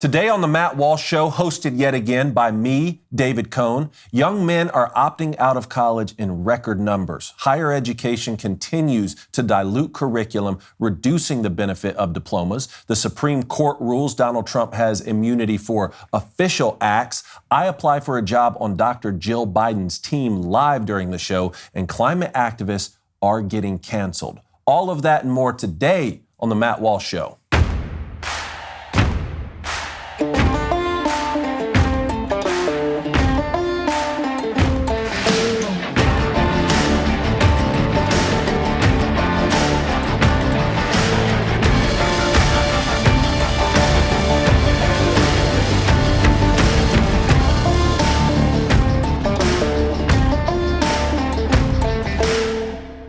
Today on the Matt Walsh Show, hosted yet again by me, David Cohn, young men are opting out of college in record numbers. Higher education continues to dilute curriculum, reducing the benefit of diplomas. The Supreme Court rules Donald Trump has immunity for official acts. I apply for a job on Dr. Jill Biden's team live during the show, and climate activists are getting canceled. All of that and more today on the Matt Walsh Show.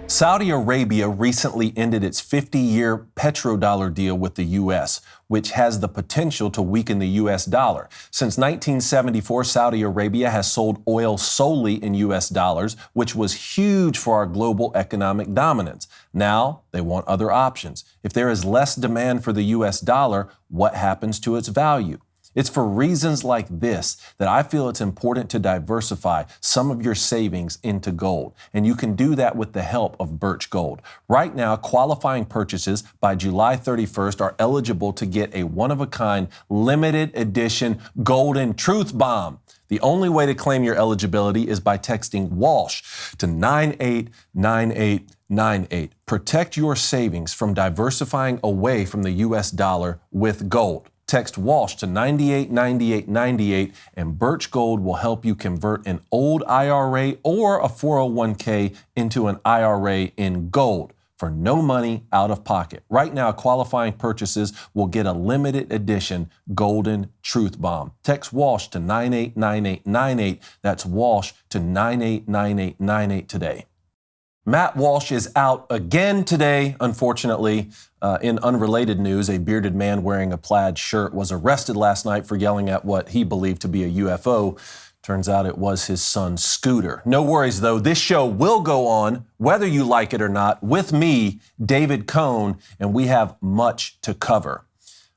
Saudi Arabia recently ended its 50-year petrodollar deal with the U.S., which has the potential to weaken the U.S. dollar. Since 1974, Saudi Arabia has sold oil solely in U.S. dollars, which was huge for our global economic dominance. Now, they want other options. If there is less demand for the U.S. dollar, what happens to its value? It's for reasons like this that I feel it's important to diversify some of your savings into gold. And you can do that with the help of Birch Gold. Right now, qualifying purchases by July 31st are eligible to get a one-of-a-kind limited edition golden truth bomb. The only way to claim your eligibility is by texting Walsh to 989898. Protect your savings from diversifying away from the U.S. dollar with gold. Text Walsh to 989898 and Birch Gold will help you convert an old IRA or a 401k into an IRA in gold for no money out of pocket. Right now, qualifying purchases will get a limited edition golden truth bomb. Text Walsh to 989898. That's Walsh to 989898 today. Matt Walsh is out again today, unfortunately. In unrelated news, a bearded man wearing a plaid shirt was arrested last night for yelling at what he believed to be a UFO. Turns out it was his son's scooter. No worries, though. This show will go on, whether you like it or not, with me, David Cohn, and we have much to cover.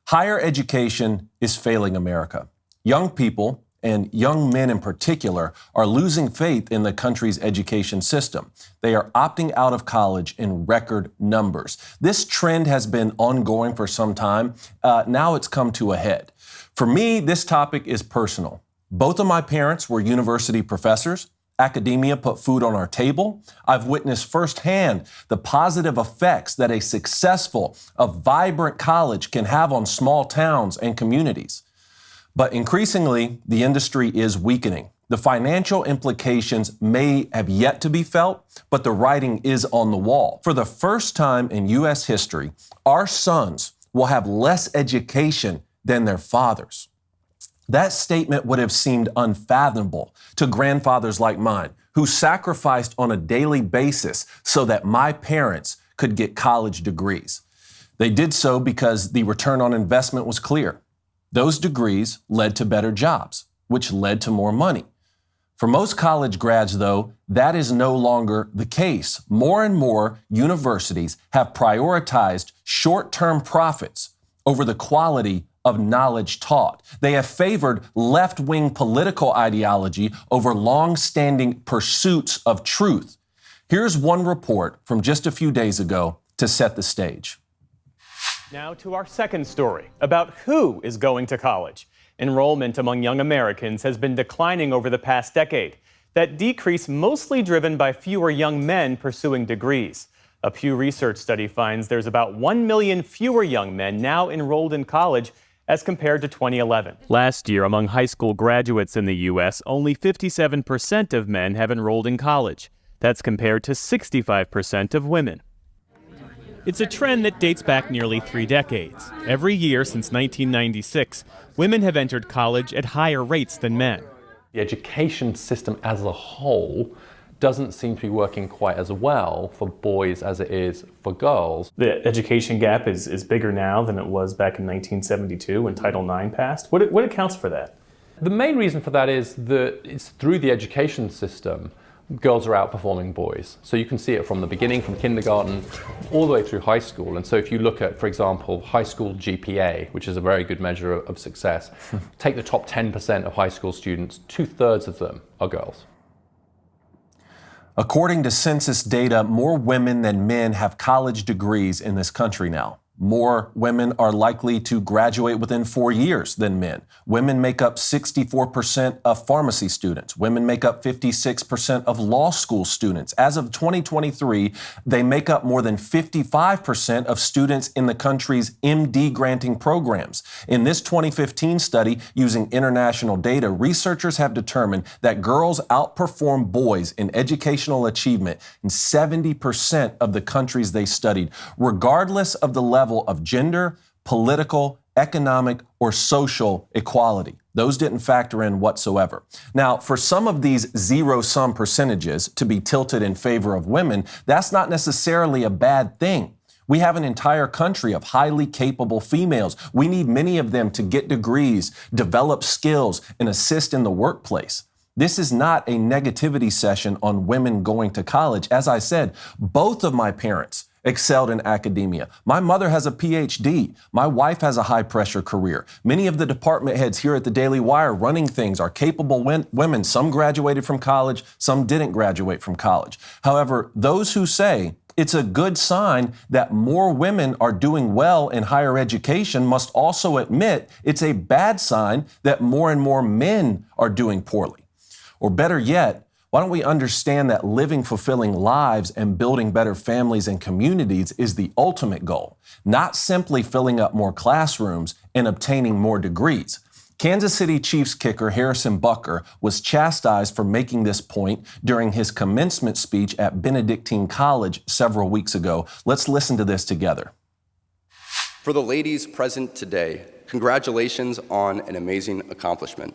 Higher education is failing America. Young people, and young men in particular, are losing faith in the country's education system. They are opting out of college in record numbers. This trend has been ongoing for some time. Now it's come to a head. For me, this topic is personal. Both of my parents were university professors. Academia put food on our table. I've witnessed firsthand the positive effects that a successful, a vibrant college can have on small towns and communities. But increasingly, the industry is weakening. The financial implications may have yet to be felt, but the writing is on the wall. For the first time in U.S. history, our sons will have less education than their fathers. That statement would have seemed unfathomable to grandfathers like mine, who sacrificed on a daily basis so that my parents could get college degrees. They did so because the return on investment was clear. Those degrees led to better jobs, which led to more money. For most college grads, though, that is no longer the case. More and more universities have prioritized short-term profits over the quality of knowledge taught. They have favored left-wing political ideology over long-standing pursuits of truth. Here's one report from just a few days ago to set the stage. Now to our second story about who is going to college. Enrollment among young Americans has been declining over the past decade. That decrease mostly driven by fewer young men pursuing degrees. A Pew Research study finds there's about 1 million fewer young men now enrolled in college as compared to 2011. Last year, among high school graduates in the U.S., only 57% of men have enrolled in college. That's compared to 65% of women. It's a trend that dates back nearly 3 decades. Every year since 1996, women have entered college at higher rates than men. The education system as a whole doesn't seem to be working quite as well for boys as it is for girls. The education gap is bigger now than it was back in 1972 when Title IX passed. What accounts for that? The main reason for that is that it's through the education system girls are outperforming boys. So you can see it from the beginning, from kindergarten, all the way through high school. And so if you look at, for example, high school GPA, which is a very good measure of success, take the top 10% of high school students, 2/3 of them are girls. According to census data, more women than men have college degrees in this country now. More women are likely to graduate within 4 years than men. Women make up 64% of pharmacy students. Women make up 56% of law school students. As of 2023, they make up more than 55% of students in the country's MD granting programs. In this 2015 study, using international data, researchers have determined that girls outperform boys in educational achievement in 70% of the countries they studied, regardless of the level of gender, political, economic, or social equality. Those didn't factor in whatsoever. Now, for some of these zero-sum percentages to be tilted in favor of women, that's not necessarily a bad thing. We have an entire country of highly capable females. We need many of them to get degrees, develop skills, and assist in the workplace. This is not a negativity session on women going to college. As I said, both of my parents excelled in academia. My mother has a PhD. My wife has a high-pressure career. Many of the department heads here at the DailyWire running things are capable women. Some graduated from college, some didn't graduate from college. However, those who say it's a good sign that more women are doing well in higher education must also admit it's a bad sign that more and more men are doing poorly. Or better yet, why don't we understand that living fulfilling lives and building better families and communities is the ultimate goal, not simply filling up more classrooms and obtaining more degrees. Kansas City Chiefs kicker Harrison Butker was chastised for making this point during his commencement speech at Benedictine College several weeks ago. Let's listen to this together. For the ladies present today, congratulations on an amazing accomplishment.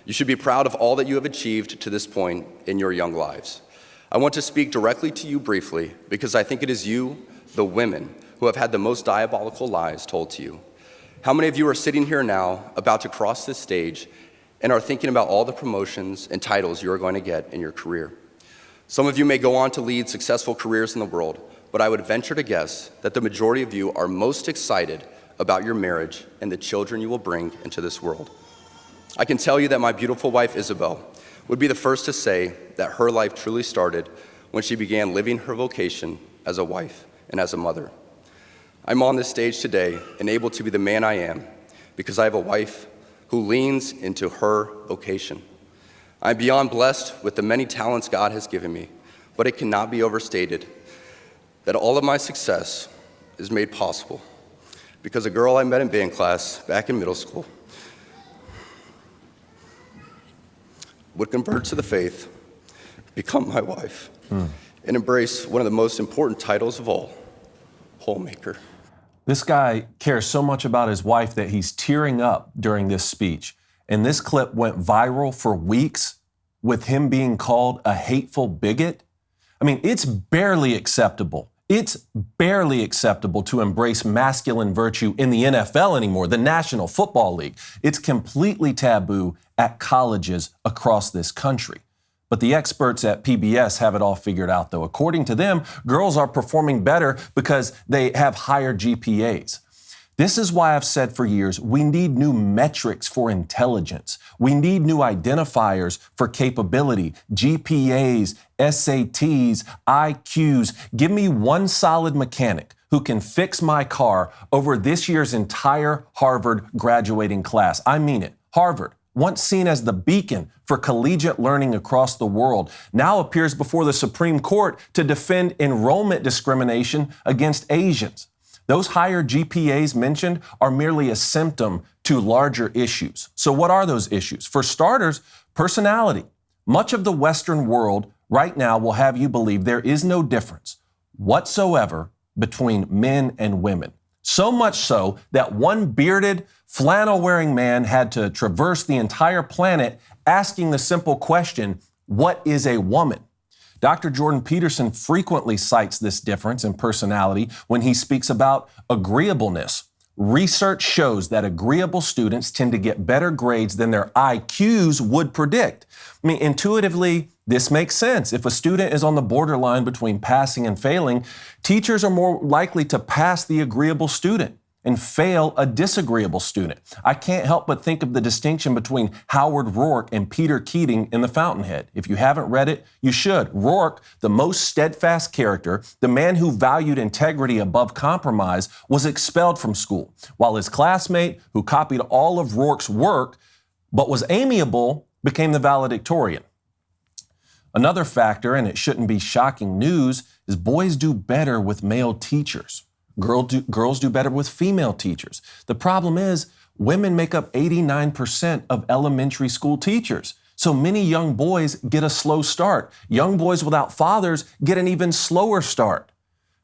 You should be proud of all that you have achieved to this point in your young lives. I want to speak directly to you briefly because I think it is you, the women, who have had the most diabolical lies told to you. How many of you are sitting here now about to cross this stage and are thinking about all the promotions and titles you are going to get in your career? Some of you may go on to lead successful careers in the world, but I would venture to guess that the majority of you are most excited about your marriage and the children you will bring into this world. I can tell you that my beautiful wife, Isabel, would be the first to say that her life truly started when she began living her vocation as a wife and as a mother. I'm on this stage today and able to be the man I am because I have a wife who leans into her vocation. I'm beyond blessed with the many talents God has given me, but it cannot be overstated that all of my success is made possible because a girl I met in band class back in middle school would convert to the faith, become my wife, and embrace one of the most important titles of all, homemaker. This guy cares so much about his wife that he's tearing up during this speech. And this clip went viral for weeks with him being called a hateful bigot. I mean, it's barely acceptable. It's barely acceptable to embrace masculine virtue in the NFL anymore, the National Football League. It's completely taboo at colleges across this country. But the experts at PBS have it all figured out, though. According to them, girls are performing better because they have higher GPAs. This is why I've said for years, we need new metrics for intelligence. We need new identifiers for capability, GPAs, SATs, IQs. Give me one solid mechanic who can fix my car over this year's entire Harvard graduating class. I mean it. Harvard, once seen as the beacon for collegiate learning across the world, now appears before the Supreme Court to defend enrollment discrimination against Asians. Those higher GPAs mentioned are merely a symptom to larger issues. So what are those issues? For starters, personality. Much of the Western world right now will have you believe there is no difference whatsoever between men and women. So much so that one bearded, flannel-wearing man had to traverse the entire planet asking the simple question, what is a woman? Dr. Jordan Peterson frequently cites this difference in personality when he speaks about agreeableness. Research shows that agreeable students tend to get better grades than their IQs would predict. I mean, intuitively, This makes sense. If a student is on the borderline between passing and failing, teachers are more likely to pass the agreeable student and fail a disagreeable student. I can't help but think of the distinction between Howard Rourke and Peter Keating in The Fountainhead. If you haven't read it, you should. Rourke, the most steadfast character, the man who valued integrity above compromise, was expelled from school, while his classmate, who copied all of Rourke's work but was amiable, became the valedictorian. Another factor, and it shouldn't be shocking news, is boys do better with male teachers. Girls do better with female teachers. The problem is women make up 89% of elementary school teachers. So many young boys get a slow start. Young boys without fathers get an even slower start.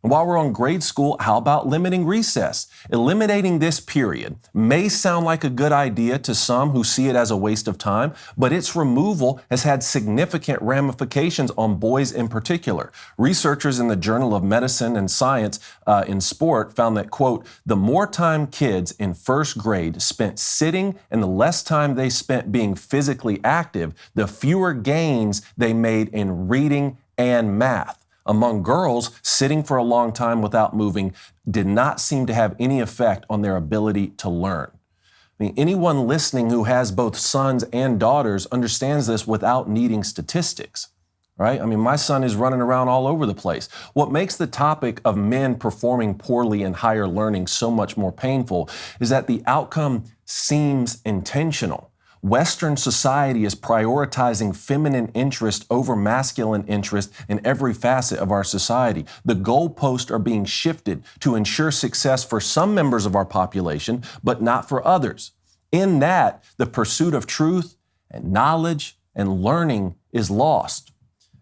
And while we're on grade school, how about limiting recess? Eliminating this period may sound like a good idea to some who see it as a waste of time, but its removal has had significant ramifications on boys in particular. Researchers in the Journal of Medicine and Science in Sport found that, quote, the more time kids in first grade spent sitting and the less time they spent being physically active, the fewer gains they made in reading and math. Among girls, sitting for a long time without moving did not seem to have any effect on their ability to learn. I mean, anyone listening who has both sons and daughters understands this without needing statistics, right? I mean, my son is running around all over the place. What makes the topic of men performing poorly in higher learning so much more painful is that the outcome seems intentional. Western society is prioritizing feminine interest over masculine interest in every facet of our society. The goalposts are being shifted to ensure success for some members of our population, but not for others. In that, the pursuit of truth and knowledge and learning is lost.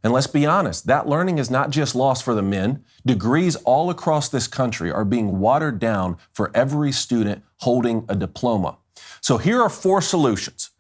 And let's be honest, that learning is not just lost for the men. Degrees all across this country are being watered down for every student holding a diploma. So here are four solutions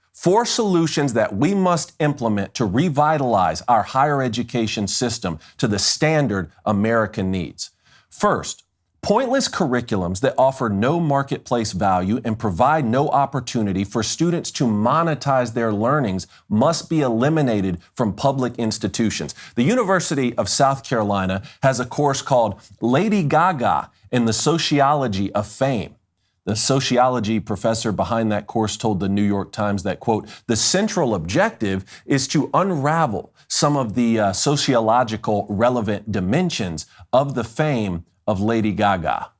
that we must implement to revitalize our higher education system to the standard America needs. First, pointless curriculums that offer no marketplace value and provide no opportunity for students to monetize their learnings must be eliminated from public institutions. The University of South Carolina has a course called Lady Gaga in the Sociology of Fame. The sociology professor behind that course told the New York Times that, quote, the central objective is to unravel some of the sociological relevant dimensions of the fame of Lady Gaga.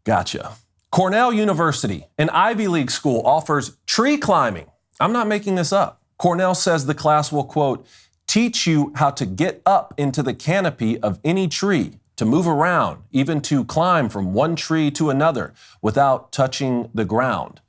Gotcha. Cornell University, an Ivy League school, offers tree climbing. I'm not making this up. Cornell says the class will, quote, teach you how to get up into the canopy of any tree, to move around, even to climb from one tree to another without touching the ground.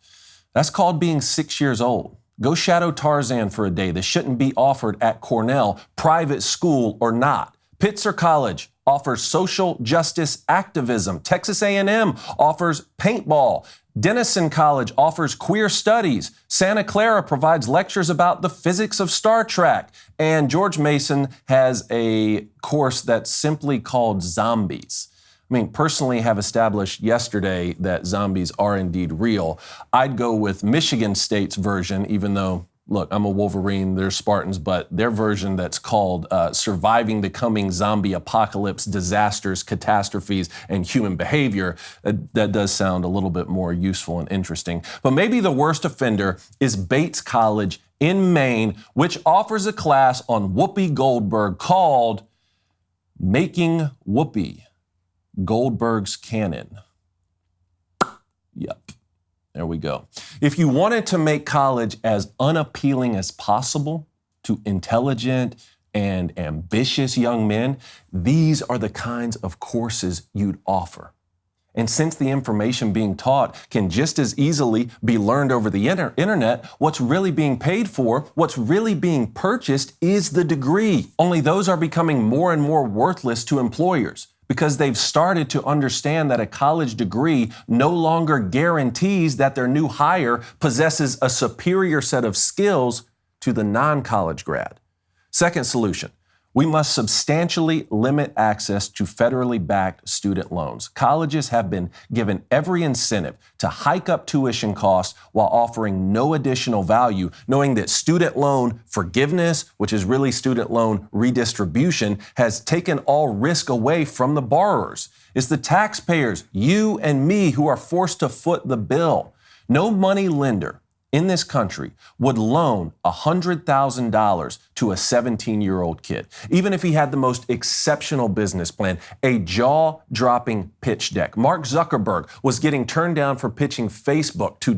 That's called being 6 years old. Go shadow Tarzan for a day. This shouldn't be offered at Cornell, private school or not. Pitzer College offers social justice activism. Texas A&M offers paintball. Denison College offers queer studies. Santa Clara provides lectures about the physics of Star Trek. And George Mason has a course that's simply called Zombies. I mean, personally have established yesterday that zombies are indeed real. I'd go with Michigan State's version, even though, look, I'm a Wolverine, they're Spartans, but their version that's called Surviving the Coming Zombie Apocalypse, Disasters, Catastrophes, and Human Behavior. That does sound a little bit more useful and interesting. But maybe the worst offender is Bates College in Maine, which offers a class on Whoopi Goldberg called Making Whoopi, Goldberg's Canon. Yep. There we go. If you wanted to make college as unappealing as possible to intelligent and ambitious young men, these are the kinds of courses you'd offer. And since the information being taught can just as easily be learned over the internet, what's really being paid for, what's really being purchased is the degree. Only those are becoming more and more worthless to employers, because they've started to understand that a college degree no longer guarantees that their new hire possesses a superior set of skills to the non-college grad. Second solution, We must substantially limit access to federally backed student loans. Colleges have been given every incentive to hike up tuition costs while offering no additional value, knowing that student loan forgiveness, which is really student loan redistribution, has taken all risk away from the borrowers. It's the taxpayers, you and me, who are forced to foot the bill. No money lender in this country would loan $100,000 to a 17-year-old kid, even if he had the most exceptional business plan, a jaw-dropping pitch deck. Mark Zuckerberg was getting turned down for pitching Facebook two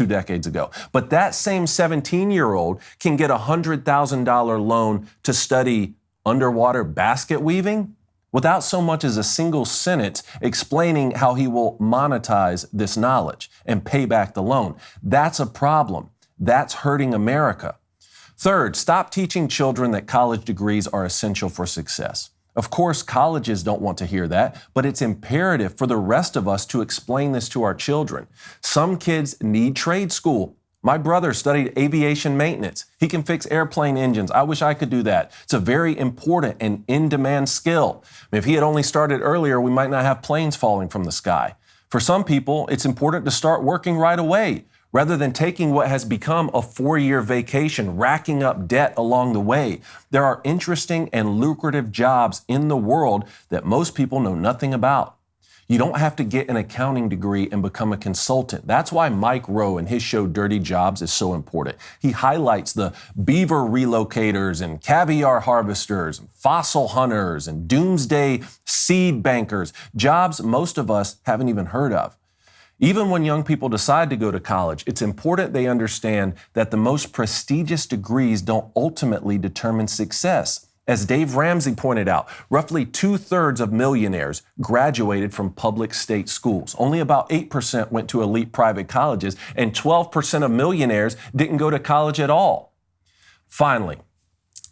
decades ago. But that same 17-year-old can get a $100,000 loan to study underwater basket weaving without so much as a single sentence explaining how he will monetize this knowledge and pay back the loan. That's a problem. That's hurting America. Third, stop teaching children that college degrees are essential for success. Of course, colleges don't want to hear that, but it's imperative for the rest of us to explain this to our children. Some kids need trade school. My brother studied aviation maintenance. He can fix airplane engines. I wish I could do that. It's a very important and in-demand skill. If he had only started earlier, we might not have planes falling from the sky. For some people, it's important to start working right away, rather than taking what has become a 4-year vacation, racking up debt along the way. There are interesting and lucrative jobs in the world that most people know nothing about. You don't have to get an accounting degree and become a consultant. That's why Mike Rowe and his show Dirty Jobs is so important. He highlights the beaver relocators and caviar harvesters, and fossil hunters and doomsday seed bankers, jobs most of us haven't even heard of. Even when young people decide to go to college, it's important they understand that the most prestigious degrees don't ultimately determine success. As Dave Ramsey pointed out, roughly 2/3 of millionaires graduated from public state schools. Only about 8% went to elite private colleges, and 12% of millionaires didn't go to college at all. Finally,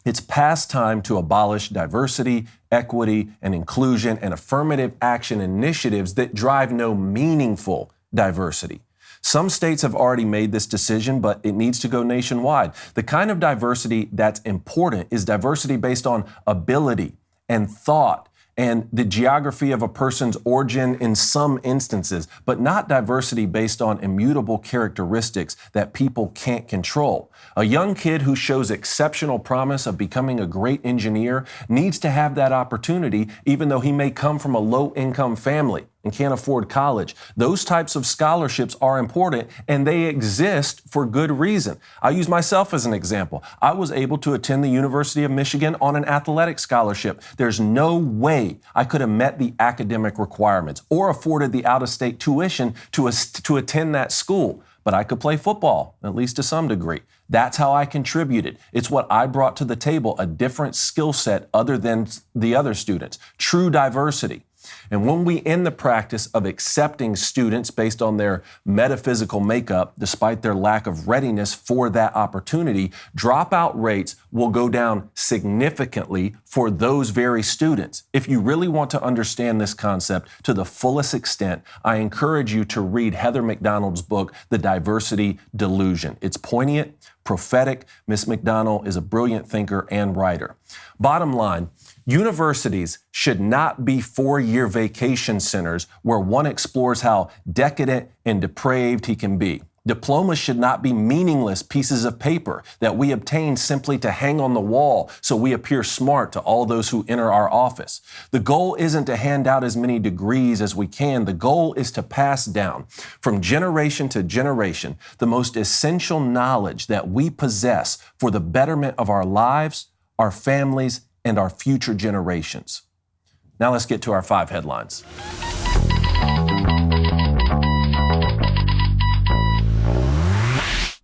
it's past time to abolish diversity, equity, and inclusion and affirmative action initiatives that drive no meaningful diversity. Some states have already made this decision, but it needs to go nationwide. The kind of diversity that's important is diversity based on ability and thought and the geography of a person's origin in some instances, but not diversity based on immutable characteristics that people can't control. A young kid who shows exceptional promise of becoming a great engineer needs to have that opportunity, even though he may come from a low-income family and can't afford college. Those types of scholarships are important, and they exist for good reason. I use myself as an example. I was able to attend the University of Michigan on an athletic scholarship. There's no way I could have met the academic requirements or afforded the out-of-state tuition to attend that school, but I could play football, at least to some degree. That's how I contributed. It's what I brought to the table, a different skill set other than the other students. True diversity. And when we end the practice of accepting students based on their metaphysical makeup, despite their lack of readiness for that opportunity, dropout rates will go down significantly for those very students. If you really want to understand this concept to the fullest extent, I encourage you to read Heather McDonald's book, The Diversity Delusion. It's poignant, prophetic. Miss McDonald is a brilliant thinker and writer. Bottom line, universities should not be 4-year vacation centers where one explores how decadent and depraved he can be. Diplomas should not be meaningless pieces of paper that we obtain simply to hang on the wall so we appear smart to all those who enter our office. The goal isn't to hand out as many degrees as we can. The goal is to pass down from generation to generation the most essential knowledge that we possess for the betterment of our lives, our families, and our future generations. Now let's get to our 5 headlines.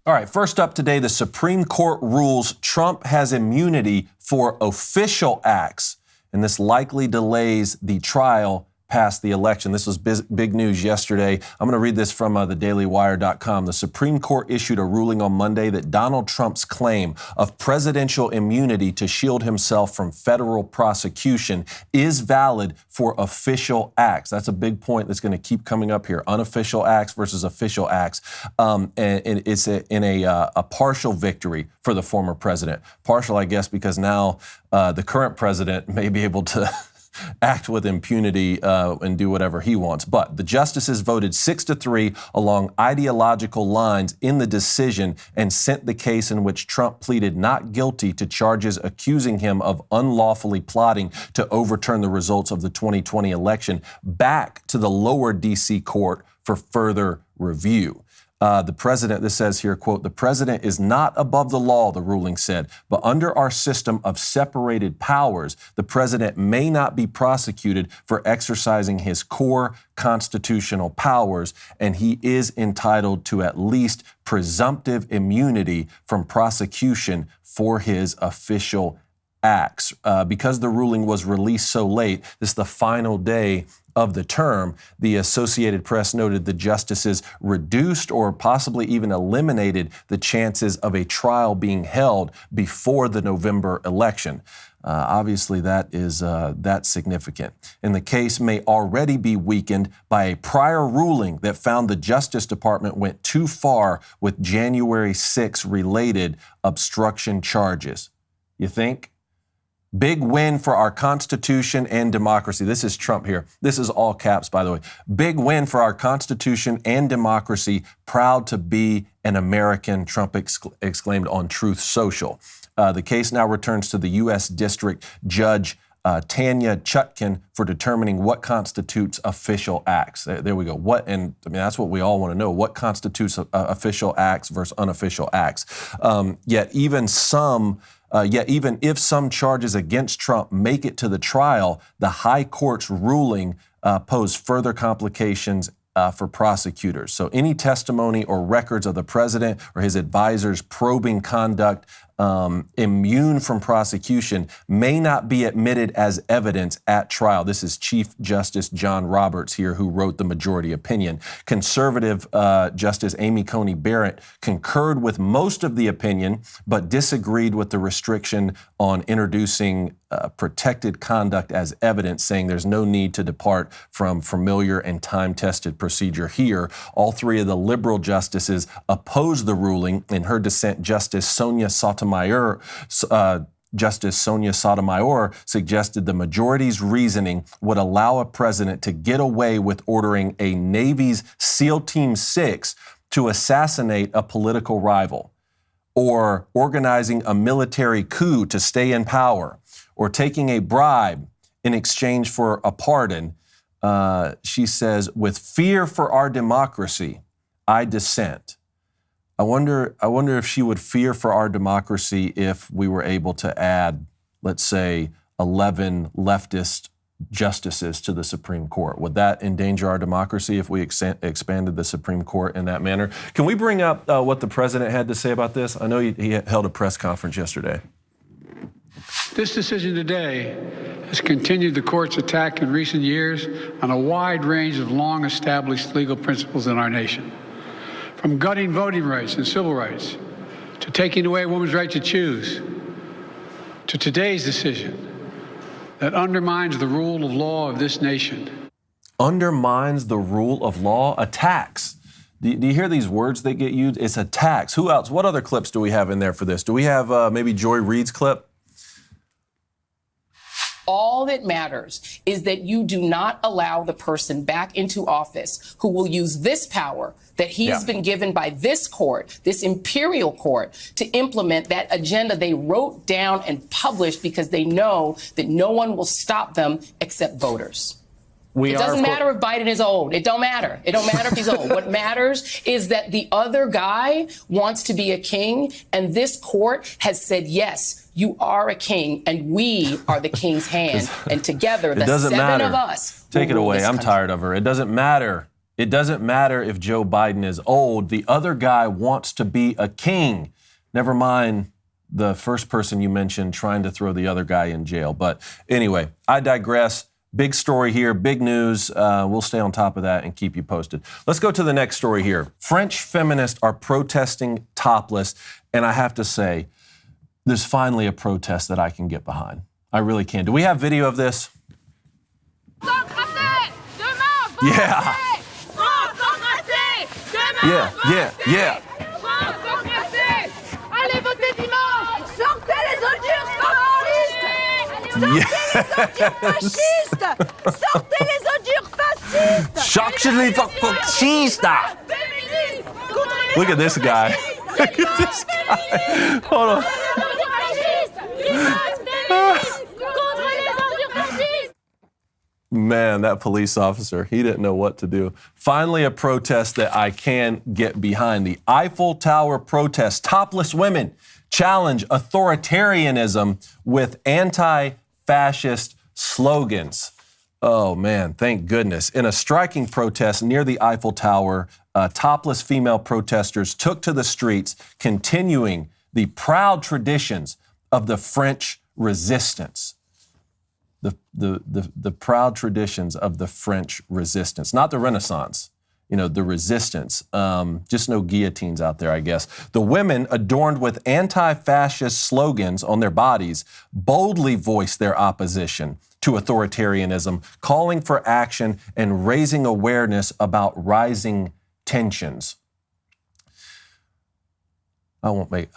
All right, first up today, the Supreme Court rules Trump has immunity for official acts, and this likely delays the trial past the election. This was big news yesterday. I'm going to read this from the DailyWire.com. The Supreme Court issued a ruling on Monday that Donald Trump's claim of presidential immunity to shield himself from federal prosecution is valid for official acts. That's a big point that's going to keep coming up here. Unofficial acts versus official acts. And it's a partial victory for the former president. Partial, I guess, because now the current president may be able to act with impunity and do whatever he wants. But the justices voted 6-3 along ideological lines in the decision and sent the case in which Trump pleaded not guilty to charges accusing him of unlawfully plotting to overturn the results of the 2020 election back to the lower D.C. court for further review. The president, this says here, quote, the president is not above the law, the ruling said, but under our system of separated powers, the president may not be prosecuted for exercising his core constitutional powers, and he is entitled to at least presumptive immunity from prosecution for his official acts. Because the ruling was released so late, this is the final day of the term, the Associated Press noted the justices reduced or possibly even eliminated the chances of a trial being held before the November election. Obviously, that's significant. And the case may already be weakened by a prior ruling that found the Justice Department went too far with January 6 related obstruction charges. You think? Big win for our Constitution and democracy. This is Trump here. This is all caps, by the way. Big win for our Constitution and democracy. Proud to be an American, Trump exclaimed on Truth Social. The case now returns to the U.S. District Judge Tanya Chutkan for determining what constitutes official acts. There we go. That's what we all want to know. What constitutes official acts versus unofficial acts? Yet even if some charges against Trump make it to the trial, the high court's ruling pose further complications for prosecutors. So any testimony or records of the president or his advisors probing conduct immune from prosecution may not be admitted as evidence at trial. This is Chief Justice John Roberts here, who wrote the majority opinion. Conservative Justice Amy Coney Barrett concurred with most of the opinion, but disagreed with the restriction on introducing protected conduct as evidence, saying there's no need to depart from familiar and time-tested procedure here. All three of the liberal justices opposed the ruling. In her dissent, Justice Sonia Sotomayor suggested the majority's reasoning would allow a president to get away with ordering a Navy's SEAL Team 6 to assassinate a political rival, or organizing a military coup to stay in power, or taking a bribe in exchange for a pardon. She says, with fear for our democracy, I dissent. I wonder if she would fear for our democracy if we were able to add, let's say, 11 leftist justices to the Supreme Court. Would that endanger our democracy if we expanded the Supreme Court in that manner? Can we bring up what the president had to say about this? I know he held a press conference yesterday. This decision today has continued the court's attack in recent years on a wide range of long-established legal principles in our nation. From gutting voting rights and civil rights, to taking away a woman's right to choose, to today's decision that undermines the rule of law of this nation. Undermines the rule of law? Attacks. Do you hear these words that get used? It's attacks. Who else? What other clips do we have in there for this? Do we have maybe Joy Reid's clip? All that matters is that you do not allow the person back into office who will use this power that he's been given by this court, this imperial court, to implement that agenda they wrote down and published because they know that no one will stop them except voters. It doesn't matter if Biden is old. It don't matter. It don't matter if he's old. What matters is that the other guy wants to be a king, and this court has said, yes, you are a king, and we are the king's hand. And together, the seven of us. Take it away. I'm tired of her. It doesn't matter. It doesn't matter if Joe Biden is old. The other guy wants to be a king. Never mind the first person you mentioned trying to throw the other guy in jail. But anyway, I digress. Big story here, big news. We'll stay on top of that and keep you posted. Let's go to the next story here. French feminists are protesting topless, and I have to say, there's finally a protest that I can get behind. I really can. Do we have video of this? Yeah. Yeah. Allez voter dimanche. Sortez les ordures fascistes. Sortez les ordures fascistes. Sortez les ordures fascistes. Look at this guy. Look at this guy. Hold on. Man, that police officer, he didn't know what to do. Finally, a protest that I can get behind. The Eiffel Tower protest. Topless women challenge authoritarianism with anti-fascist slogans. Oh, man, thank goodness. In a striking protest near the Eiffel Tower, topless female protesters took to the streets, continuing the proud traditions of the French resistance. The proud traditions of the French resistance, not the Renaissance, the resistance. Just no guillotines out there, I guess. The women, adorned with anti-fascist slogans on their bodies, boldly voiced their opposition to authoritarianism, calling for action and raising awareness about rising tensions. I won't make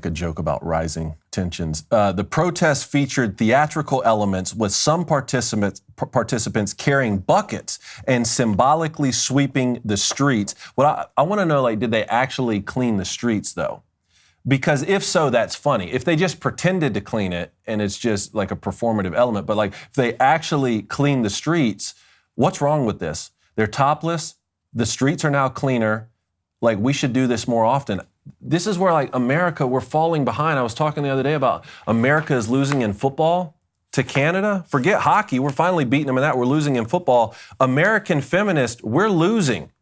a joke about rising tensions. The protest featured theatrical elements with some participants carrying buckets and symbolically sweeping the streets. What I want to know, did they actually clean the streets though? Because if so, that's funny. If they just pretended to clean it and it's just like a performative element, but if they actually clean the streets, what's wrong with this? They're topless. The streets are now cleaner. We should do this more often. This is where America, we're falling behind. I was talking the other day about America is losing in football to Canada. Forget hockey. We're finally beating them in that. We're losing in football. American feminists, we're losing.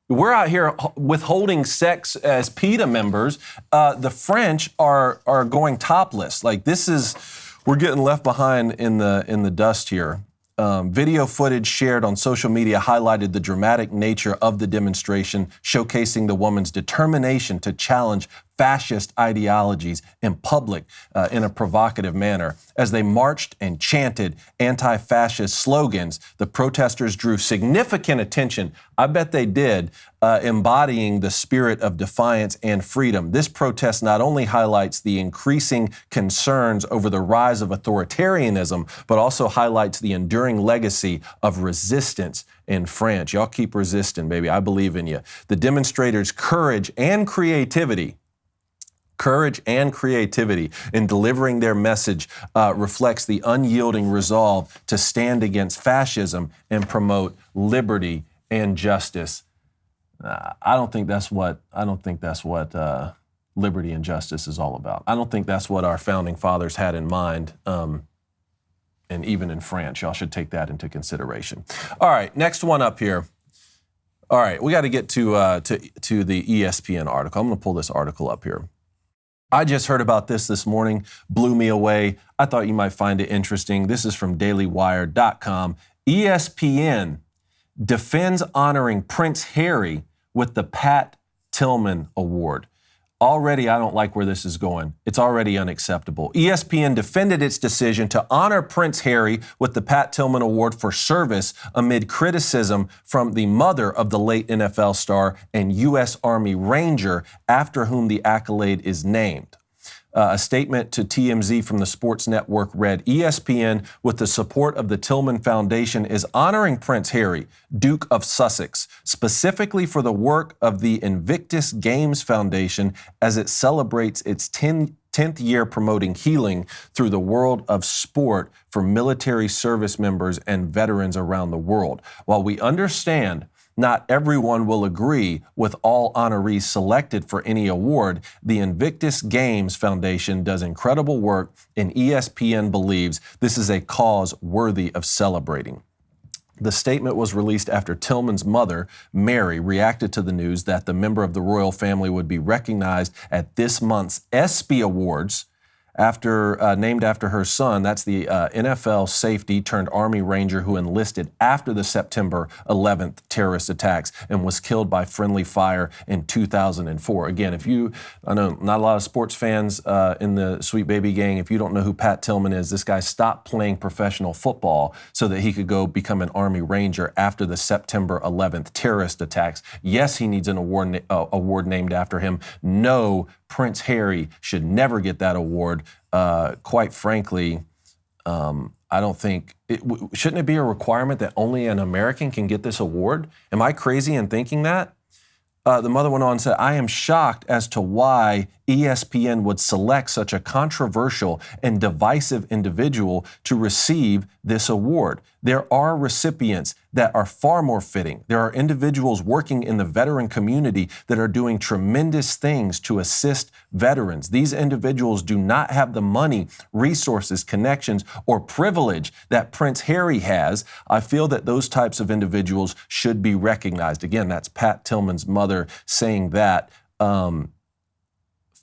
We're out here withholding sex as PETA members. The French are going topless. We're getting left behind in the dust here. Video footage shared on social media highlighted the dramatic nature of the demonstration, showcasing the woman's determination to challenge fascist ideologies in public in a provocative manner. As they marched and chanted anti-fascist slogans, the protesters drew significant attention. I bet they did, embodying the spirit of defiance and freedom. This protest not only highlights the increasing concerns over the rise of authoritarianism, but also highlights the enduring legacy of resistance in France. Y'all keep resisting, baby. I believe in you. The demonstrators' courage and creativity in delivering their message reflects the unyielding resolve to stand against fascism and promote liberty and justice. I don't think that's what liberty and justice is all about. I don't think that's what our founding fathers had in mind. And even in France, y'all should take that into consideration. All right, next one up here. All right, we got to get to the ESPN article. I'm going to pull this article up here. I just heard about this morning, blew me away. I thought you might find it interesting. This is from DailyWire.com. ESPN defends honoring Prince Harry with the Pat Tillman Award. Already, I don't like where this is going. It's already unacceptable. ESPN defended its decision to honor Prince Harry with the Pat Tillman Award for service amid criticism from the mother of the late NFL star and U.S. Army Ranger, after whom the accolade is named. A statement to TMZ from the Sports Network read, ESPN, with the support of the Tillman Foundation, is honoring Prince Harry, Duke of Sussex, specifically for the work of the Invictus Games Foundation as it celebrates its 10th year promoting healing through the world of sport for military service members and veterans around the world. While we understand not everyone will agree with all honorees selected for any award, the Invictus Games Foundation does incredible work, and ESPN believes this is a cause worthy of celebrating. The statement was released after Tillman's mother, Mary, reacted to the news that the member of the royal family would be recognized at this month's ESPY Awards named after her son. That's the NFL safety turned Army Ranger who enlisted after the September 11th terrorist attacks and was killed by friendly fire in 2004. Again, I know not a lot of sports fans in the Sweet Baby Gang. If you don't know who Pat Tillman is, this guy stopped playing professional football so that he could go become an Army Ranger after the September 11th terrorist attacks. Yes, he needs an award named after him. No, Prince Harry should never get that award. Quite frankly, I don't think shouldn't it be a requirement that only an American can get this award? Am I crazy in thinking that? The mother went on and said, I am shocked as to why ESPN would select such a controversial and divisive individual to receive this award. There are recipients that are far more fitting. There are individuals working in the veteran community that are doing tremendous things to assist veterans. These individuals do not have the money, resources, connections, or privilege that Prince Harry has. I feel that those types of individuals should be recognized. Again, that's Pat Tillman's mother saying that.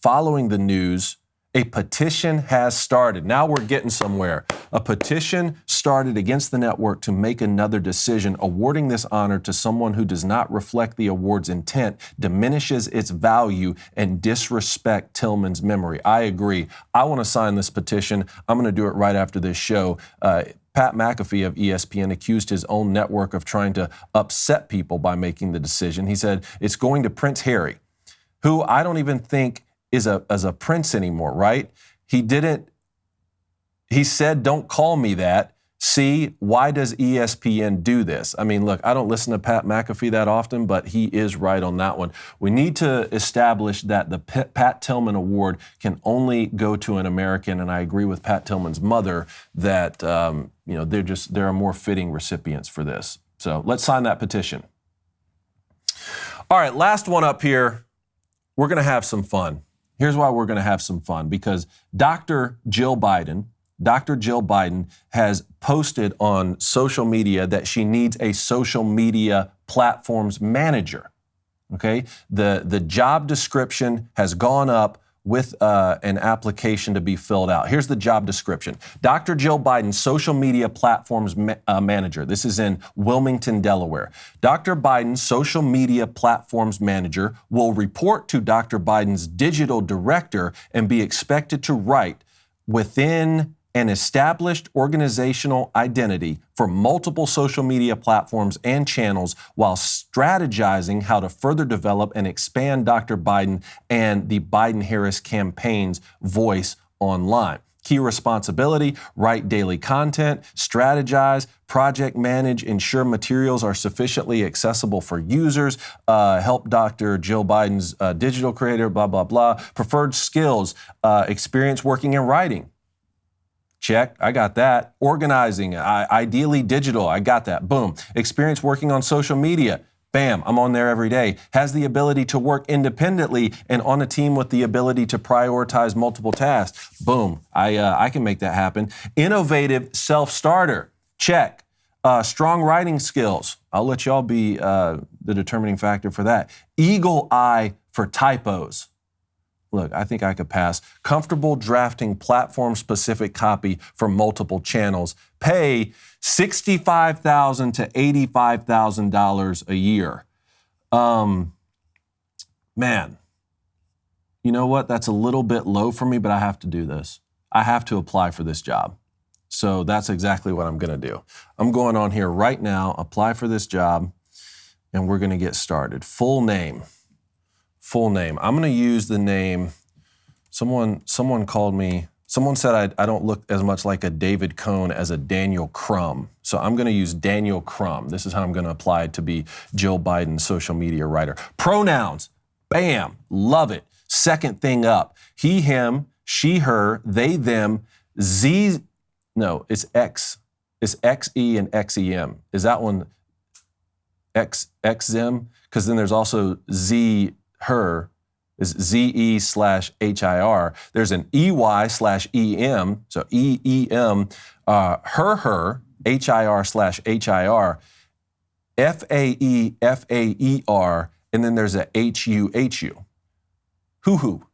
Following the news, a petition has started. Now we're getting somewhere. A petition started against the network to make another decision. Awarding this honor to someone who does not reflect the award's intent diminishes its value and disrespect Tillman's memory. I agree. I want to sign this petition. I'm going to do it right after this show. Pat McAfee of ESPN accused his own network of trying to upset people by making the decision. He said it's going to Prince Harry, who I don't even think is a prince anymore, right? He said, don't call me that. See, why does ESPN do this? I mean, look, I don't listen to Pat McAfee that often, but he is right on that one. We need to establish that the Pat Tillman Award can only go to an American, and I agree with Pat Tillman's mother that there are more fitting recipients for this. So let's sign that petition. All right, last one up here. We're going to have some fun. Here's why we're going to have some fun, because Dr. Jill Biden has posted on social media that she needs a social media platforms manager. Okay? The job description has gone up with an application to be filled out. Here's the job description. Dr. Jill Biden, social media platforms manager. This is in Wilmington, Delaware. Dr. Biden, social media platforms manager, will report to Dr. Biden's digital director and be expected to write within an established organizational identity for multiple social media platforms and channels while strategizing how to further develop and expand Dr. Biden and the Biden-Harris campaign's voice online. Key responsibility: write daily content, strategize, project manage, ensure materials are sufficiently accessible for users, help Dr. Jill Biden's digital creator, blah, blah, blah. Preferred skills: experience working in writing. Check, I got that. Organizing, ideally digital, I got that. Boom. Experience working on social media. Bam, I'm on there every day. Has the ability to work independently and on a team with the ability to prioritize multiple tasks. Boom, I can make that happen. Innovative self-starter. Check. Strong writing skills. I'll let y'all be the determining factor for that. Eagle eye for typos. Look, I think I could pass. Comfortable drafting platform-specific copy for multiple channels. Pay $65,000 to $85,000 a year. Man, you know what? That's a little bit low for me, but I have to do this. I have to apply for this job. So that's exactly what I'm going to do. I'm going on here right now, apply for this job, and we're going to get started. Full name. I'm going to use the name. Someone called me. Someone said I don't look as much like a David Cohn as a Daniel Crum. So I'm going to use Daniel Crum. This is how I'm going to apply to be Jill Biden's social media writer. Pronouns. Bam. Love it. Second thing up. He, him, she, her, they, them, Z. No, it's X. It's XE and XEM. Is that one XM? Because then there's also Z, her, is ZE/HIR. There's an EY/EM, so EEM, her, HIR/HIR, FAER, and then there's a HU. Hoo-hoo.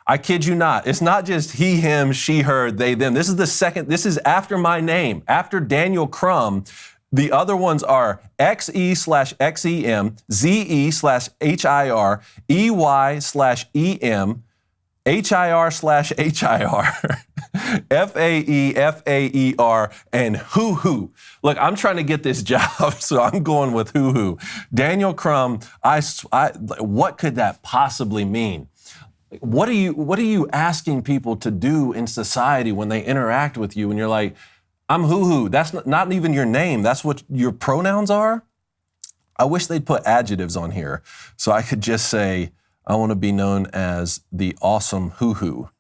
I kid you not. It's not just he, him, she, her, they, them. This is after my name, after Daniel Crum. The other ones are XE/XEM, ZE/HIR, EY/EM, HIR/HIR, FAE/FAER, and hoo-hoo. Look, I'm trying to get this job, so I'm going with hoo-hoo. Daniel Crum, what could that possibly mean? What are you asking people to do in society when they interact with you and you're like, I'm hoo-hoo. That's not even your name. That's what your pronouns are? I wish they'd put adjectives on here so I could just say, I want to be known as the awesome hoo-hoo.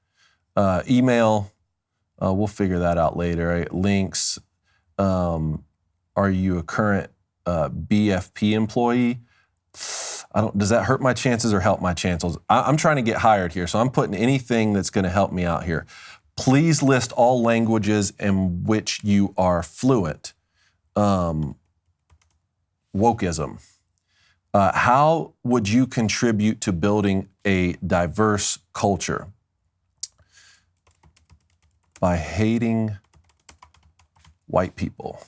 Email, we'll figure that out later. Right? Links, are you a current BFP employee? Does that hurt my chances or help my chances? I'm trying to get hired here, so I'm putting anything that's going to help me out here. Please list all languages in which you are fluent. Wokeism. How would you contribute to building a diverse culture? By hating white people.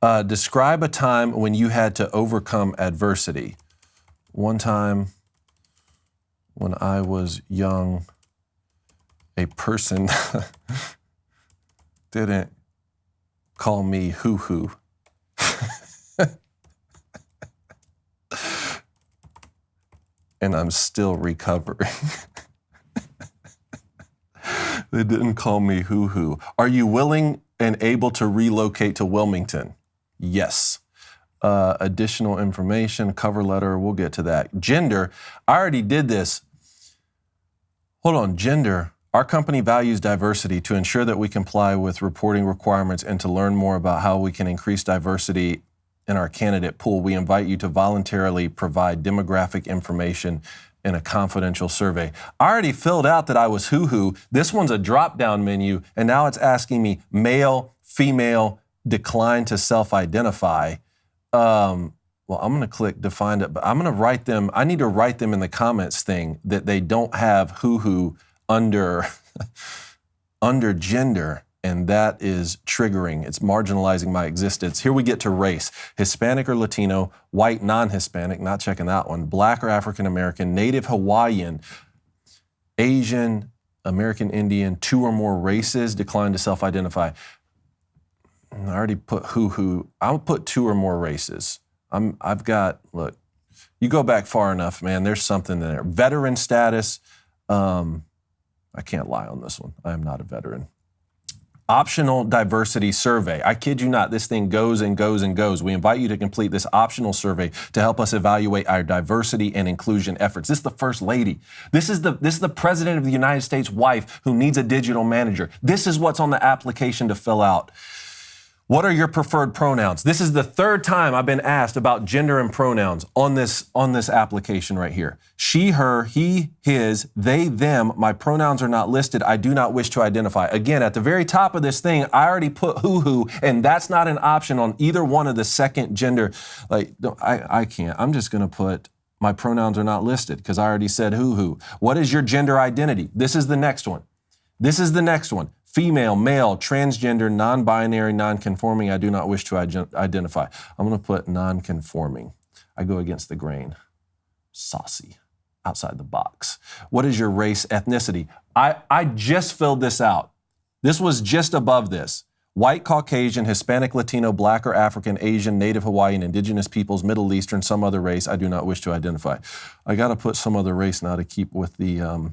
Describe a time when you had to overcome adversity. One time when I was young, a person didn't call me hoo-hoo. And I'm still recovering. They didn't call me hoo-hoo. Are you willing and able to relocate to Wilmington? Yes. Additional information, cover letter, we'll get to that. Gender, I already did this. Hold on, gender. Our company values diversity to ensure that we comply with reporting requirements and to learn more about how we can increase diversity in our candidate pool. We invite you to voluntarily provide demographic information in a confidential survey. I already filled out that I was hoo-hoo. This one's a drop-down menu, and now it's asking me male, female, decline to self-identify. Well, I'm going to click define it, but I'm going to write them. I need to write them in the comments thing that they don't have hoo-hoo under gender, and that is triggering. It's marginalizing my existence. Here we get to race. Hispanic or Latino, white, non-Hispanic, not checking that one, Black or African American, Native Hawaiian, Asian, American Indian, 2 or more races, decline to self-identify. I already put hoo-hoo. I'll put 2 or more races. Look, you go back far enough, man, there's something there. Veteran status, I can't lie on this one. I am not a veteran. Optional diversity survey. I kid you not, this thing goes and goes and goes. We invite you to complete this optional survey to help us evaluate our diversity and inclusion efforts. This is the First Lady. This is the President of the United States' wife who needs a digital manager. This is what's on the application to fill out. What are your preferred pronouns? This is the 3rd time I've been asked about gender and pronouns on this application right here. She, her, he, his, they, them. My pronouns are not listed. I do not wish to identify. Again, at the very top of this thing, I already put hoo-hoo, and that's not an option on either one of the second gender. I can't. I'm just going to put my pronouns are not listed because I already said hoo-hoo. What is your gender identity? This is the next one. Female, male, transgender, non-binary, non-conforming. I do not wish to identify. I'm going to put non-conforming. I go against the grain. Saucy, outside the box. What is your race, ethnicity? I just filled this out. This was just above this. White, Caucasian, Hispanic, Latino, Black or African, Asian, Native Hawaiian, Indigenous peoples, Middle Eastern, some other race. I do not wish to identify. I got to put some other race now to keep with the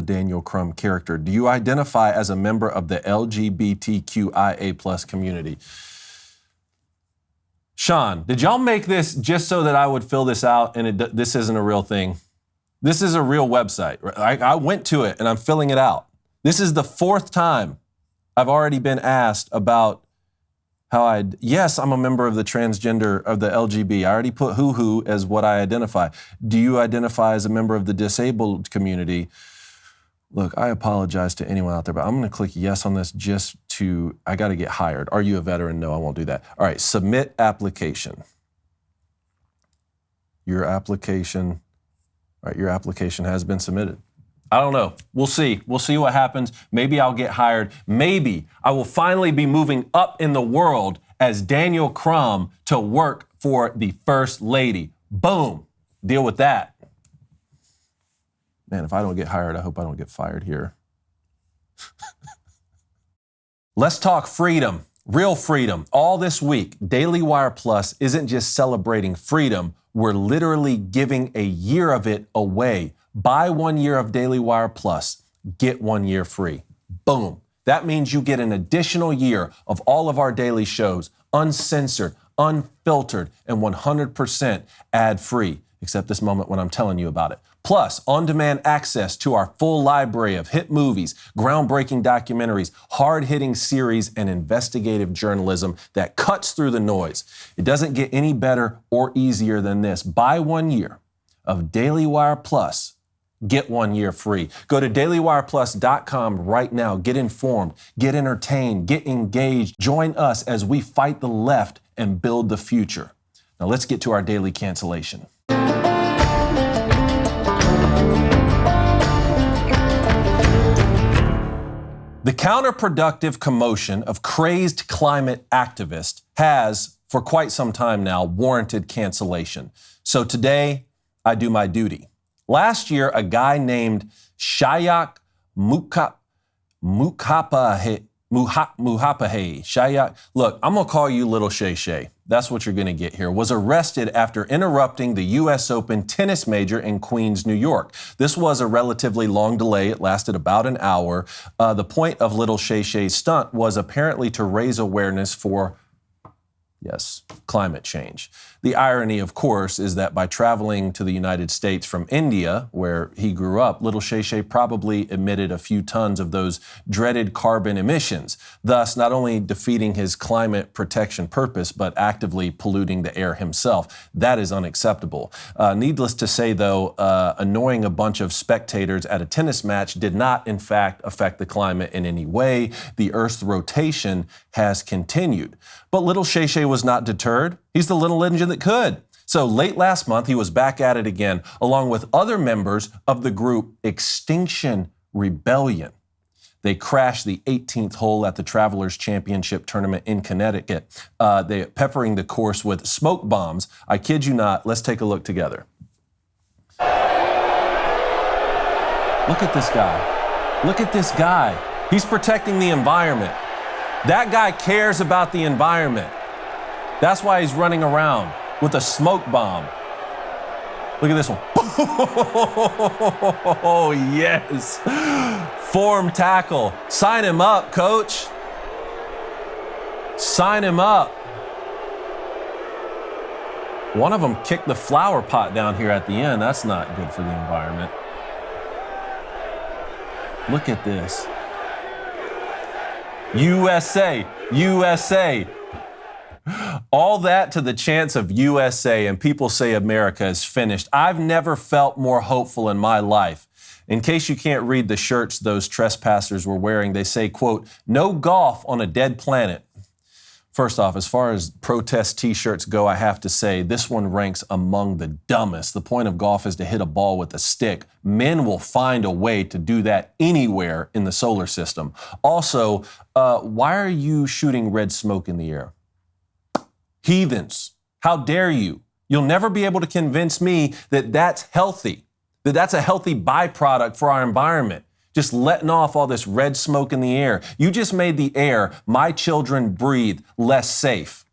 Daniel Crum character. Do you identify as a member of the LGBTQIA+ community? Sean, did y'all make this just so that I would fill this out and this isn't a real thing? This is a real website. I went to it and I'm filling it out. This is the 4th time I've already been asked about how yes, I'm a member of the transgender, of the LGB. I already put hoo-hoo as what I identify. Do you identify as a member of the disabled community? Look, I apologize to anyone out there, but I'm going to click yes on this I got to get hired. Are you a veteran? No, I won't do that. All right, submit application. Your application has been submitted. I don't know. We'll see. We'll see what happens. Maybe I'll get hired. Maybe I will finally be moving up in the world as Daniel Crum to work for the First Lady. Boom. Deal with that. Man, if I don't get hired, I hope I don't get fired here. Let's talk freedom. Real freedom. All this week, DailyWire Plus isn't just celebrating freedom. We're literally giving a year of it away. Buy 1 year of DailyWire Plus, get 1 year free. Boom. That means you get an additional year of all of our daily shows, uncensored, unfiltered, and 100% ad-free, except this moment when I'm telling you about it. Plus, on-demand access to our full library of hit movies, groundbreaking documentaries, hard-hitting series, and investigative journalism that cuts through the noise. It doesn't get any better or easier than this. Buy 1 year of DailyWire Plus, get 1 year free. Go to dailywireplus.com right now. Get informed, get entertained, get engaged. Join us as we fight the left and build the future. Now let's get to our daily cancellation. The counterproductive commotion of crazed climate activists has, for quite some time now, warranted cancellation. So today, I do my duty. Last year, a guy named Shayak Muhapahe, Shayak, look, I'm gonna call you Little Shay Shay. That's what you're gonna get here, was arrested after interrupting the US Open tennis major in Queens, New York. This was a relatively long delay. It lasted about an hour. The point of Little Shay Shay's stunt was apparently to raise awareness for, yes, climate change. The irony, of course, is that by traveling to the United States from India, where he grew up, Little Shay Shay probably emitted a few tons of those dreaded carbon emissions, thus not only defeating his climate protection purpose, but actively polluting the air himself. That is unacceptable. Needless to say, though, annoying a bunch of spectators at a tennis match did not, in fact, affect the climate in any way. The Earth's rotation has continued. But Little Shay Shay was not deterred. He's the little engine that could. So late last month, he was back at it again, along with other members of the group Extinction Rebellion. They crashed the 18th hole at the Travelers Championship tournament in Connecticut, they peppering the course with smoke bombs. I kid you not. Let's take a look together. Look at this guy. Look at this guy. He's protecting the environment. That guy cares about the environment. That's why he's running around with a smoke bomb. Look at this one. Oh, yes. Form tackle. Sign him up, coach. Sign him up. One of them kicked the flower pot down here at the end. That's not good for the environment. Look at this. USA, USA. All that to the chance of USA, and people say America is finished. I've never felt more hopeful in my life. In case you can't read the shirts those trespassers were wearing, they say, quote, "No golf on a dead planet." First off, as far as protest t-shirts go, I have to say this one ranks among the dumbest. The point of golf is to hit a ball with a stick. Men will find a way to do that anywhere in the solar system. Also, why are you shooting red smoke in the air? Heathens, how dare you? You'll never be able to convince me that that's healthy, that that's a healthy byproduct for our environment. Just letting off all this red smoke in the air. You just made the air my children breathe less safe.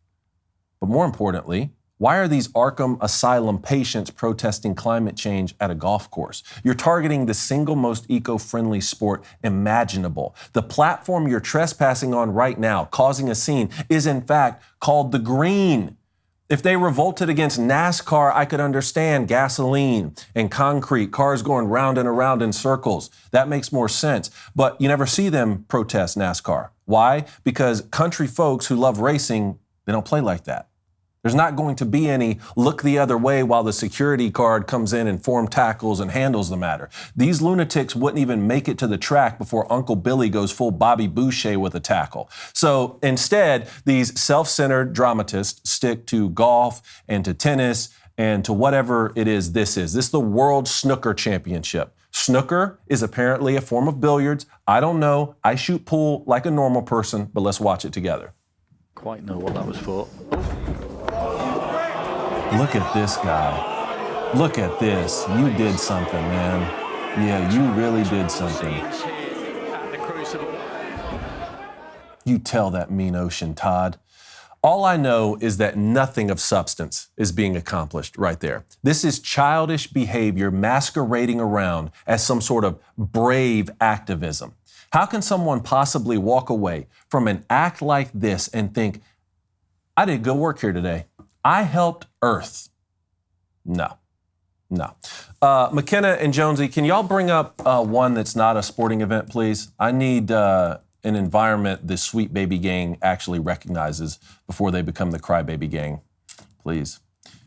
But more importantly, why are these Arkham Asylum patients protesting climate change at a golf course? You're targeting the single most eco-friendly sport imaginable. The platform you're trespassing on right now, causing a scene, is in fact called the green. If they revolted against NASCAR, I could understand gasoline and concrete, cars going round and around in circles. That makes more sense. But you never see them protest NASCAR. Why? Because country folks who love racing, they don't play like that. There's not going to be any look the other way while the security guard comes in and form tackles and handles the matter. These lunatics wouldn't even make it to the track before Uncle Billy goes full Bobby Boucher with a tackle. So instead, these self-centered dramatists stick to golf and to tennis and to whatever it is this is. This is the World Snooker Championship. Snooker is apparently a form of billiards. I don't know. I shoot pool like a normal person, but let's watch it together. Quite know what that was for. Look at this guy. Look at this. You did something, man. Yeah, you really did something. You tell that mean ocean, Todd. All I know is that nothing of substance is being accomplished right there. This is childish behavior masquerading around as some sort of brave activism. How can someone possibly walk away from an act like this and think, I did good work here today. I helped Earth. No. McKenna and Jonesy, can y'all bring up one that's not a sporting event, please? I need an environment the Sweet Baby Gang actually recognizes before they become the Crybaby Gang. Please.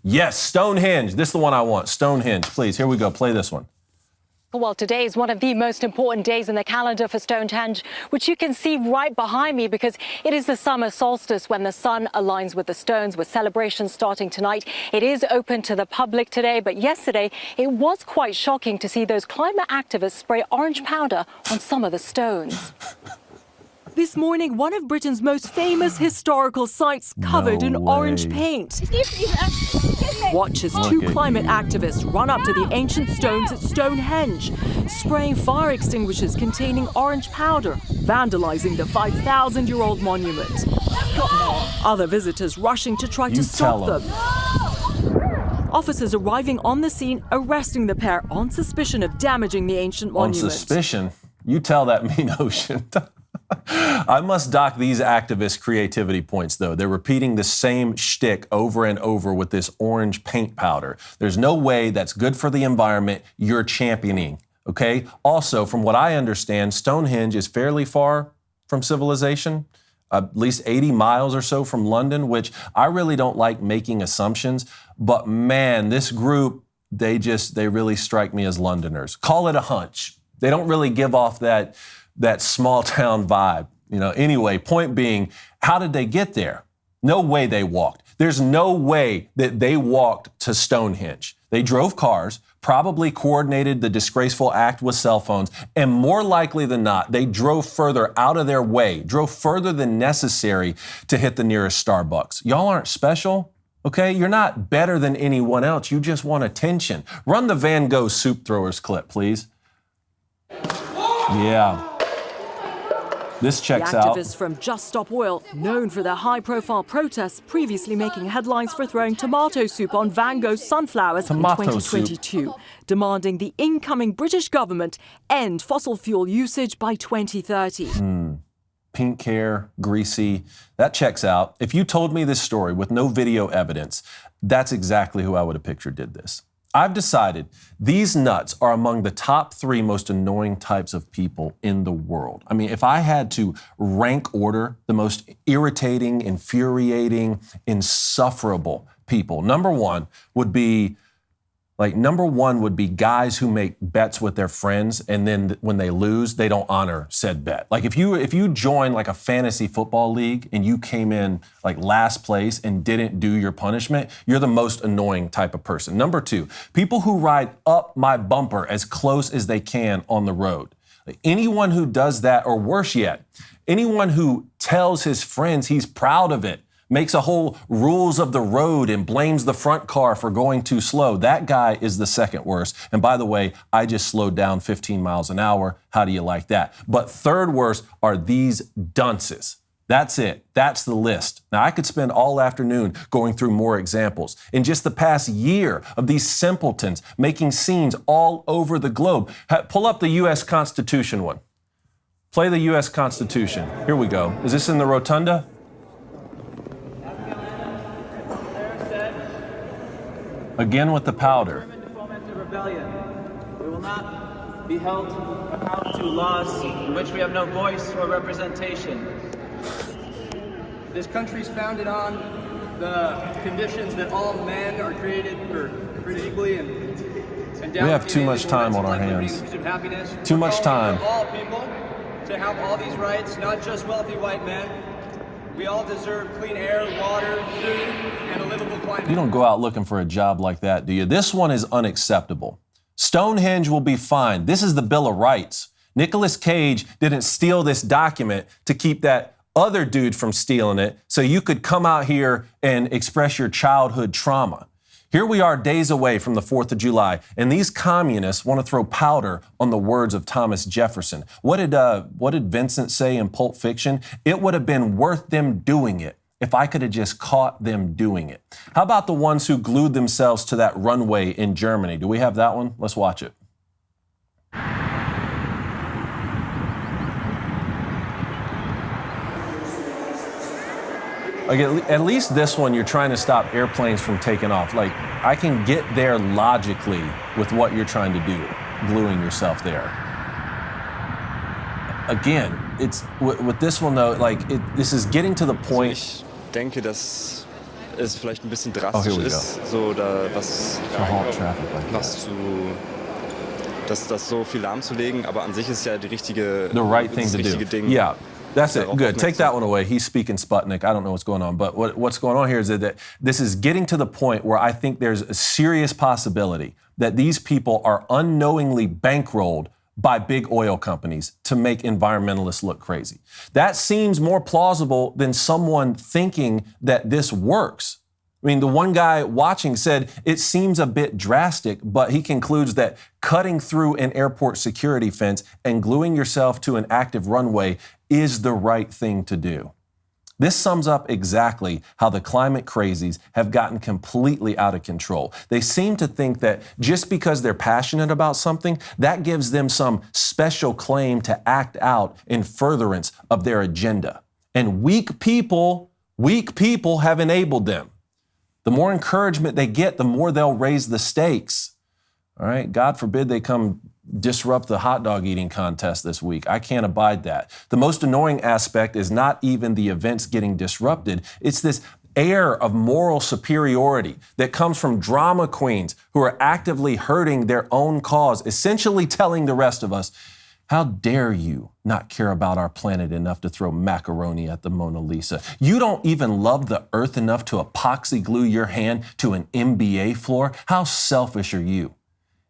Yes, Stonehenge. This is the one I want. Stonehenge, please. Here we go. Play this one. Well, today is one of the most important days in the calendar for Stonehenge, which you can see right behind me because it is the summer solstice when the sun aligns with the stones, with celebrations starting tonight. It is open to the public today, but yesterday it was quite shocking to see those climate activists spray orange powder on some of the stones. This morning, one of Britain's most famous historical sites covered in orange paint. Watch as two climate activists run up to the ancient stones at Stonehenge, spraying fire extinguishers containing orange powder, vandalizing the 5,000-year-old monument. Other visitors rushing to try to stop them. Officers arriving on the scene, arresting the pair on suspicion of damaging the ancient monument. On suspicion? You tell that mean ocean. I must dock these activists' creativity points, though. They're repeating the same shtick over and over with this orange paint powder. There's no way that's good for the environment you're championing, okay? Also, from what I understand, Stonehenge is fairly far from civilization, at least 80 miles or so from London, which I really don't like making assumptions. But man, this group, they really strike me as Londoners. Call it a hunch. They don't really give off that small town vibe. Anyway, point being, how did they get there? No way they walked. There's no way that they walked to Stonehenge. They drove cars, probably coordinated the disgraceful act with cell phones, and more likely than not, they drove further out of their way, drove further than necessary to hit the nearest Starbucks. Y'all aren't special, okay? You're not better than anyone else. You just want attention. Run the Van Gogh soup throwers clip, please. Yeah. This checks out. The activists from Just Stop Oil, known for their high-profile protests, previously making headlines for throwing tomato soup on Van Gogh's sunflowers in 2022, demanding the incoming British government end fossil fuel usage by 2030. Pink hair, greasy. That checks out. If you told me this story with no video evidence, that's exactly who I would have pictured did this. I've decided these nuts are among the top 3 most annoying types of people in the world. I mean, if I had to rank order the most irritating, infuriating, insufferable people, number one would be guys who make bets with their friends, and then when they lose, they don't honor said bet. Like if you join like a fantasy football league and you came in like last place and didn't do your punishment, you're the most annoying type of person. Number 2, people who ride up my bumper as close as they can on the road. Like anyone who does that, or worse yet, anyone who tells his friends he's proud of it, makes a whole rules of the road and blames the front car for going too slow. That guy is the second worst. And by the way, I just slowed down 15 miles an hour. How do you like that? But third worst are these dunces. That's it. That's the list. Now, I could spend all afternoon going through more examples. In just the past year of these simpletons making scenes all over the globe. Pull up the U.S. Constitution one. Play the U.S. Constitution. Here we go. Is this in the rotunda? Again with the powder. We will not be held accountable to laws in which we have no voice or representation. This country is founded on the conditions that all men are created equally and we have too much time on our hands. Too much time. All people to have all these rights, not just wealthy white men. We all deserve clean air, water, food, and a livable climate. You don't go out looking for a job like that, do you? This one is unacceptable. Stonehenge will be fine. This is the Bill of Rights. Nicolas Cage didn't steal this document to keep that other dude from stealing it so you could come out here and express your childhood trauma. Here we are days away from the 4th of July, and these communists want to throw powder on the words of Thomas Jefferson. What did Vincent say in Pulp Fiction? It would have been worth them doing it if I could have just caught them doing it. How about the ones who glued themselves to that runway in Germany? Do we have that one? Let's watch it. Like at least this one, you're trying to stop airplanes from taking off. Like, I can get there logically with what you're trying to do, gluing yourself there. Again, it's with this one though, like this is getting to the point. Ich denke, dass es vielleicht ein bisschen drastisch ist, so da das so viel lahmzulegen, aber an sich ist ja the right thing to do. Yeah. That's it. Good. Take that one away. He's speaking Sputnik. I don't know what's going on. But what's going on here is that this is getting to the point where I think there's a serious possibility that these people are unknowingly bankrolled by big oil companies to make environmentalists look crazy. That seems more plausible than someone thinking that this works. I mean, the one guy watching said it seems a bit drastic, but he concludes that cutting through an airport security fence and gluing yourself to an active runway is the right thing to do. This sums up exactly how the climate crazies have gotten completely out of control. They seem to think that just because they're passionate about something, that gives them some special claim to act out in furtherance of their agenda. And weak people have enabled them. The more encouragement they get, the more they'll raise the stakes. All right, God forbid they come disrupt the hot dog eating contest this week. I can't abide that. The most annoying aspect is not even the events getting disrupted. It's this air of moral superiority that comes from drama queens who are actively hurting their own cause, essentially telling the rest of us, how dare you not care about our planet enough to throw macaroni at the Mona Lisa? You don't even love the earth enough to epoxy glue your hand to an NBA floor? How selfish are you?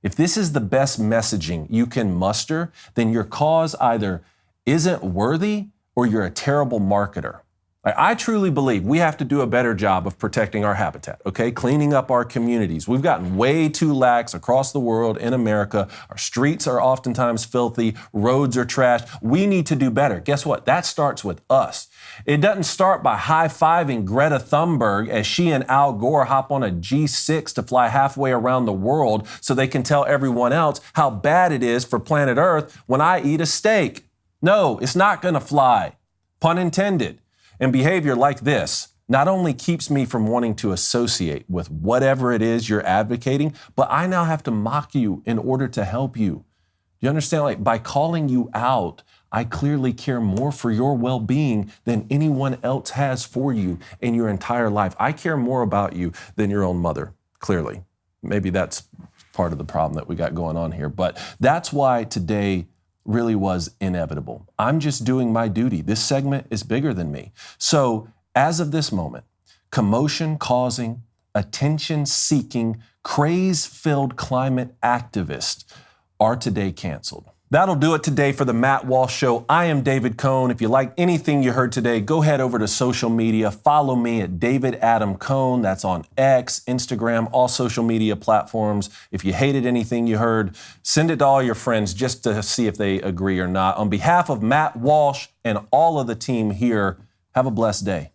If this is the best messaging you can muster, then your cause either isn't worthy or you're a terrible marketer. I truly believe we have to do a better job of protecting our habitat, okay? Cleaning up our communities. We've gotten way too lax across the world in America. Our streets are oftentimes filthy. Roads are trashed. We need to do better. Guess what? That starts with us. It doesn't start by high-fiving Greta Thunberg as she and Al Gore hop on a G6 to fly halfway around the world so they can tell everyone else how bad it is for planet Earth when I eat a steak. No, it's not gonna fly. Pun intended. And behavior like this not only keeps me from wanting to associate with whatever it is you're advocating, but I now have to mock you in order to help you. You understand? Like, by calling you out, I clearly care more for your well-being than anyone else has for you in your entire life. I care more about you than your own mother, clearly. Maybe that's part of the problem that we got going on here. But that's why today really was inevitable. I'm just doing my duty. This segment is bigger than me. So as of this moment, commotion-causing, attention-seeking, craze-filled climate activists are today canceled. That'll do it today for the Matt Walsh Show. I am David Cohn. If you like anything you heard today, go head over to social media. Follow me at David Adam Cohn. That's on X, Instagram, all social media platforms. If you hated anything you heard, send it to all your friends just to see if they agree or not. On behalf of Matt Walsh and all of the team here, have a blessed day.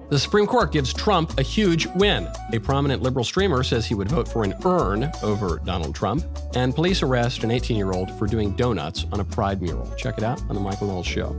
The Supreme Court gives Trump a huge win. A prominent liberal streamer says he would vote for an urn over Donald Trump. And police arrest an 18-year-old for doing donuts on a Pride mural. Check it out on The Michael Knowles Show.